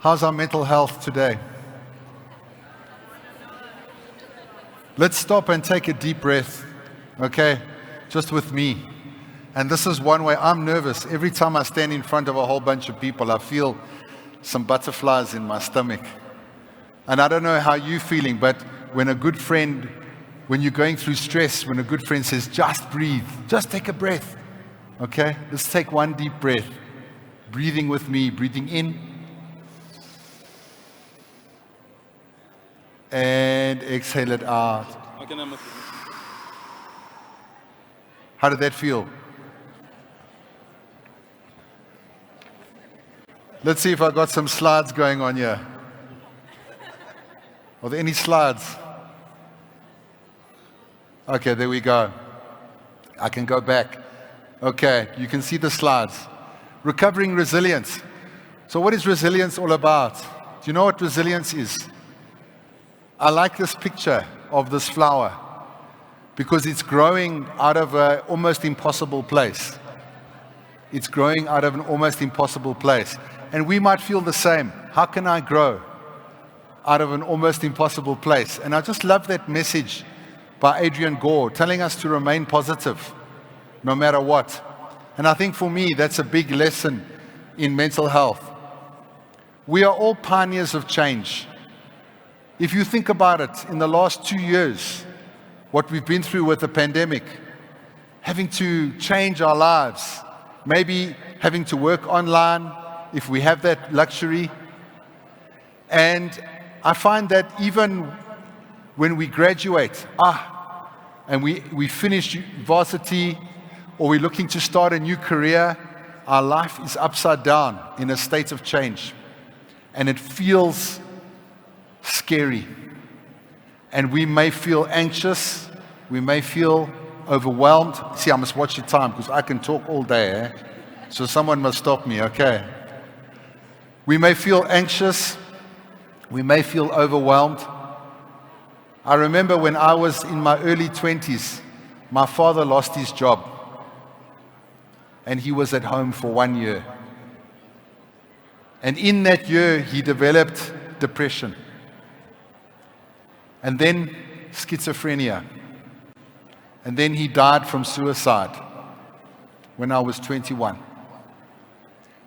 How's our mental health today? Let's stop and take a deep breath, okay? Just with me. And this is one way I'm nervous. Every time I stand in front of a whole bunch of people, I feel some butterflies in my stomach. And I don't know how you're feeling, but when you're going through stress, when a good friend says, just breathe, just take a breath, okay? Let's take one deep breath. Breathing with me, breathing in. And exhale it out. How did that feel? Let's see if I got some slides going on here. Are there any slides? Okay, there we go. I can go back. Okay, you can see the slides. Recovering resilience. So what is resilience all about? Do you know what resilience is? I like this picture of this flower because it's growing out of an almost impossible place. It's growing out of an almost impossible place. And we might feel the same. How can I grow out of an almost impossible place? And I just love that message by Adrian Gore telling us to remain positive no matter what. And I think for me, that's a big lesson in mental health. We are all pioneers of change. If you think about it, in the last 2 years, what we've been through with the pandemic, having to change our lives, maybe having to work online, if we have that luxury. And I find that even when we graduate, and we finish varsity, or we're looking to start a new career, our life is upside down in a state of change. And it feels scary. And we may feel anxious, we may feel overwhelmed. See, I must watch the time because I can talk all day, eh? So someone must stop me, okay? We may feel anxious, we may feel overwhelmed. I remember when I was in my early 20s, my father lost his job. And he was at home for 1 year. And in that year, he developed depression. And then schizophrenia. And then he died from suicide when I was 21.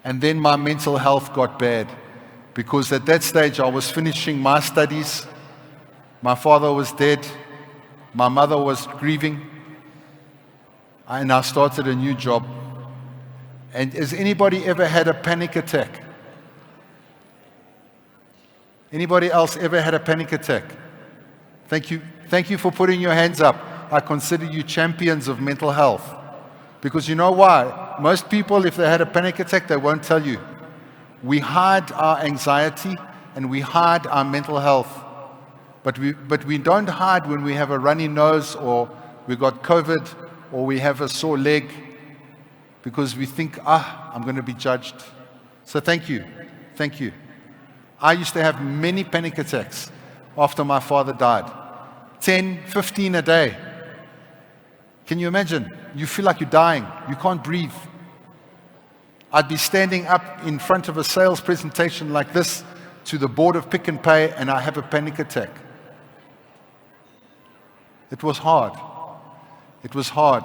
And then my mental health got bad because at that stage I was finishing my studies. My father was dead. My mother was grieving. And I started a new job. And has anybody ever had a panic attack? Anybody else ever had a panic attack? Thank you. Thank you for putting your hands up. I consider you champions of mental health. Because you know why? Most people, if they had a panic attack, they won't tell you. We hide our anxiety and we hide our mental health. But we don't hide when we have a runny nose or we got COVID or we have a sore leg because we think, I'm going to be judged. So thank you. Thank you. I used to have many panic attacks after my father died. 10, 15 a day. Can you imagine? You feel like you're dying. You can't breathe. I'd be standing up in front of a sales presentation like this to the board of Pick and Pay, and I have a panic attack. It was hard. It was hard.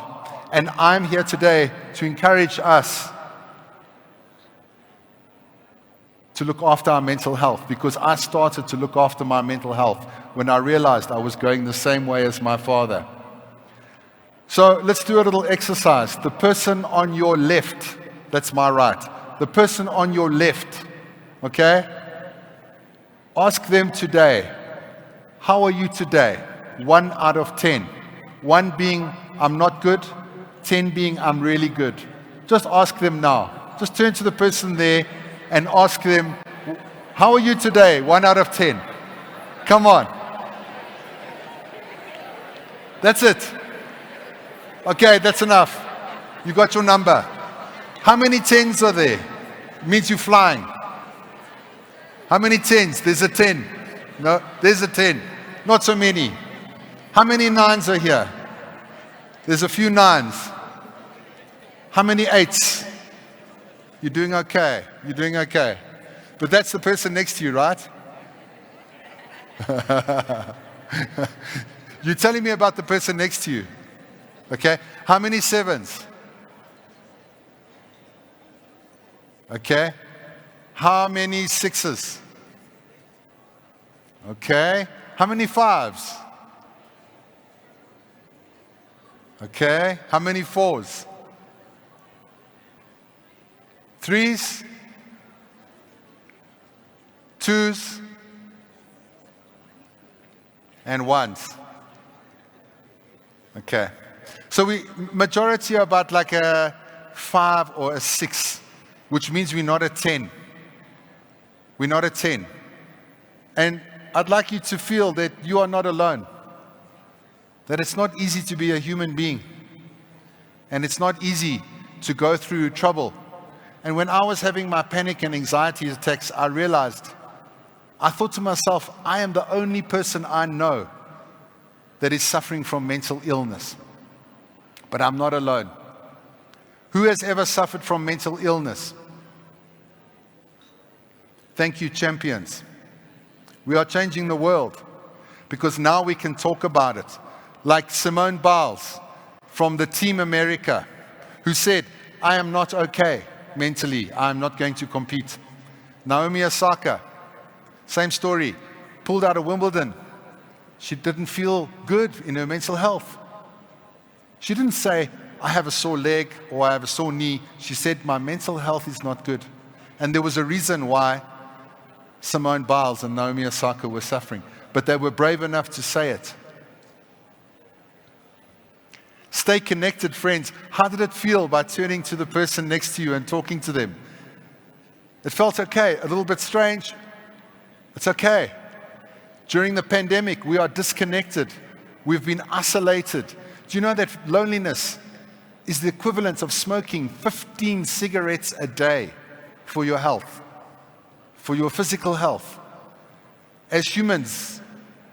And I'm here today to encourage us to look after our mental health, because I started to look after my mental health when I realized I was going the same way as my father. So let's do a little exercise. The person on your left, that's my right. The person on your left, okay? Ask them today, how are you today? 1 out of 10. 1 being, I'm not good. 10 being, I'm really good. Just ask them now. Just turn to the person there and ask them, how are you today? 1 out of 10. Come on. That's it. Okay, that's enough. You got your number. How many 10s are there? It means you're flying. How many 10s? There's a 10. No, there's a 10. Not so many. How many 9s are here? There's a few 9s. How many 8s? You're doing okay. You're doing okay. But that's the person next to you, right? You're telling me about the person next to you. Okay? How many 7s? Okay? How many 6s? Okay? How many 5s? Okay? How many 4s? 3s? 2s? And 1s. Okay. So majority are about like a 5 or a 6, which means we're not a 10. We're not a 10. And I'd like you to feel that you are not alone. That it's not easy to be a human being. And it's not easy to go through trouble. And when I was having my panic and anxiety attacks, I realized, I thought to myself, I am the only person I know that is suffering from mental illness. But I'm not alone. Who has ever suffered from mental illness? Thank you, champions. We are changing the world because now we can talk about it. Like Simone Biles from the Team America, who said, I am not okay mentally. I am not going to compete. Naomi Osaka, same story, pulled out of Wimbledon. She didn't feel good in her mental health. She didn't say, I have a sore leg or I have a sore knee. She said, my mental health is not good. And there was a reason why Simone Biles and Naomi Osaka were suffering. But they were brave enough to say it. Stay connected, friends. How did it feel by turning to the person next to you and talking to them? It felt okay, a little bit strange. It's okay. During the pandemic, we are disconnected. We've been isolated. Do you know that loneliness is the equivalent of smoking 15 cigarettes a day for your health, for your physical health? As humans,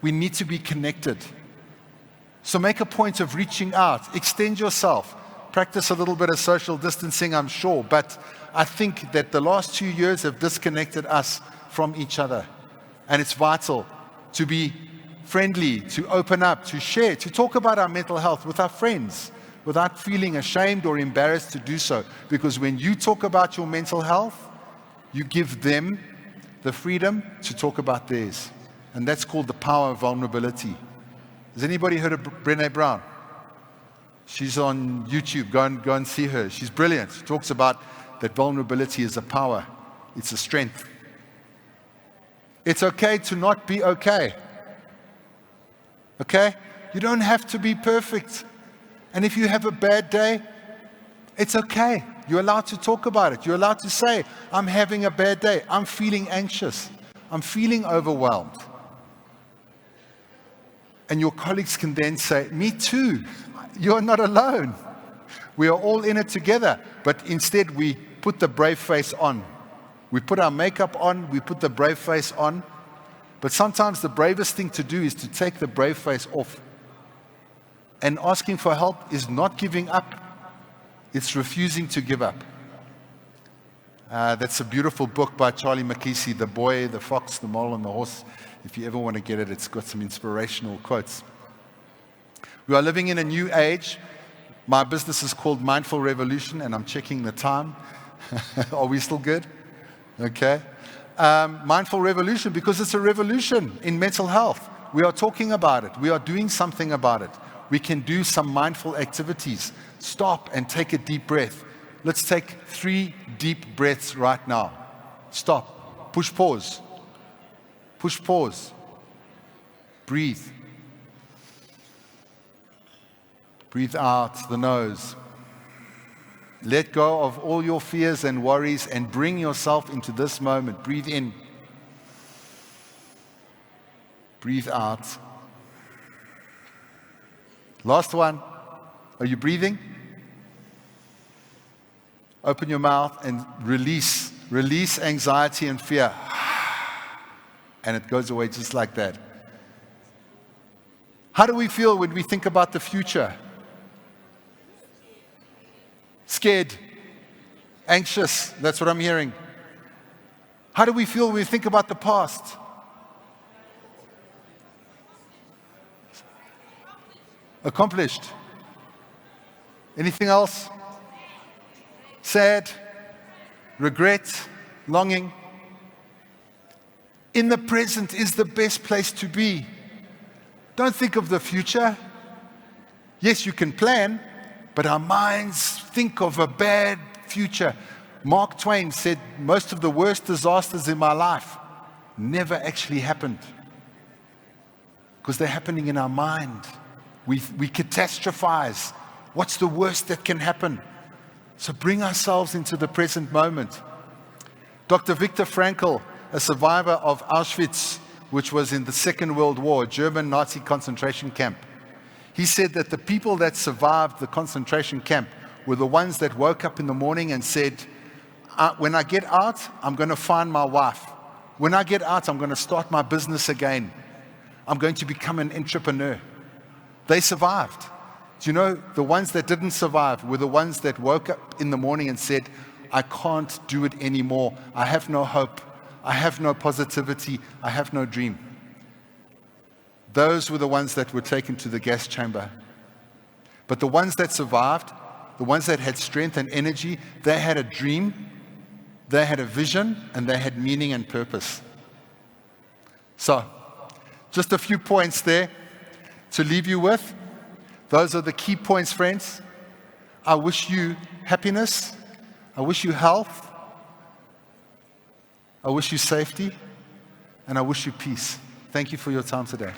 we need to be connected. So make a point of reaching out. Extend yourself. Practice a little bit of social distancing, I'm sure. But I think that the last 2 years have disconnected us from each other. And it's vital to be friendly, to open up, to share, to talk about our mental health with our friends without feeling ashamed or embarrassed to do so. Because when you talk about your mental health, you give them the freedom to talk about theirs. And that's called the power of vulnerability. Has anybody heard of Brené Brown? She's on YouTube. Go and see her. She's brilliant. She talks about that vulnerability is a power. It's a strength. It's okay to not be okay. Okay? You don't have to be perfect. And if you have a bad day, it's okay. You're allowed to talk about it. You're allowed to say, I'm having a bad day. I'm feeling anxious. I'm feeling overwhelmed. And your colleagues can then say, me too. You're not alone. We are all in it together. But instead, we put the brave face on. We put our makeup on. We put the brave face on. But sometimes the bravest thing to do is to take the brave face off. And asking for help is not giving up. It's refusing to give up. That's a beautiful book by Charlie McKeesey, The Boy, the Fox, the Mole, and the Horse. If you ever want to get it, it's got some inspirational quotes. We are living in a new age. My business is called Mindful Revolution, and I'm checking the time. Are we still good? Okay. Mindful Revolution, because it's a revolution in mental health. We are talking about it. We are doing something about it. We can do some mindful activities. Stop and take a deep breath. Let's take 3 deep breaths right now. Stop. Push pause. Push pause. Breathe. Breathe out the nose. Let go of all your fears and worries and bring yourself into this moment. Breathe in. Breathe out. Last one. Are you breathing? Open your mouth and release. Release anxiety and fear. And it goes away just like that. How do we feel when we think about the future? Scared, anxious, that's what I'm hearing. How do we feel when we think about the past? Accomplished. Anything else? Sad, regret, longing. In the present is the best place to be. Don't think of the future. Yes, you can plan, but our minds think of a bad future. Mark Twain said, most of the worst disasters in my life never actually happened because they're happening in our mind. We catastrophize. What's the worst that can happen? So bring ourselves into the present moment. Dr. Viktor Frankl, a survivor of Auschwitz, which was in the Second World War, a German Nazi concentration camp, he said that the people that survived the concentration camp were the ones that woke up in the morning and said, when I get out, I'm going to find my wife. When I get out, I'm going to start my business again. I'm going to become an entrepreneur. They survived. Do you know, the ones that didn't survive were the ones that woke up in the morning and said, I can't do it anymore. I have no hope. I have no positivity. I have no dream. Those were the ones that were taken to the gas chamber. But the ones that survived, the ones that had strength and energy, they had a dream, they had a vision, and they had meaning and purpose. So, just a few points there to leave you with. Those are the key points, friends. I wish you happiness. I wish you health. I wish you safety. And I wish you peace. Thank you for your time today.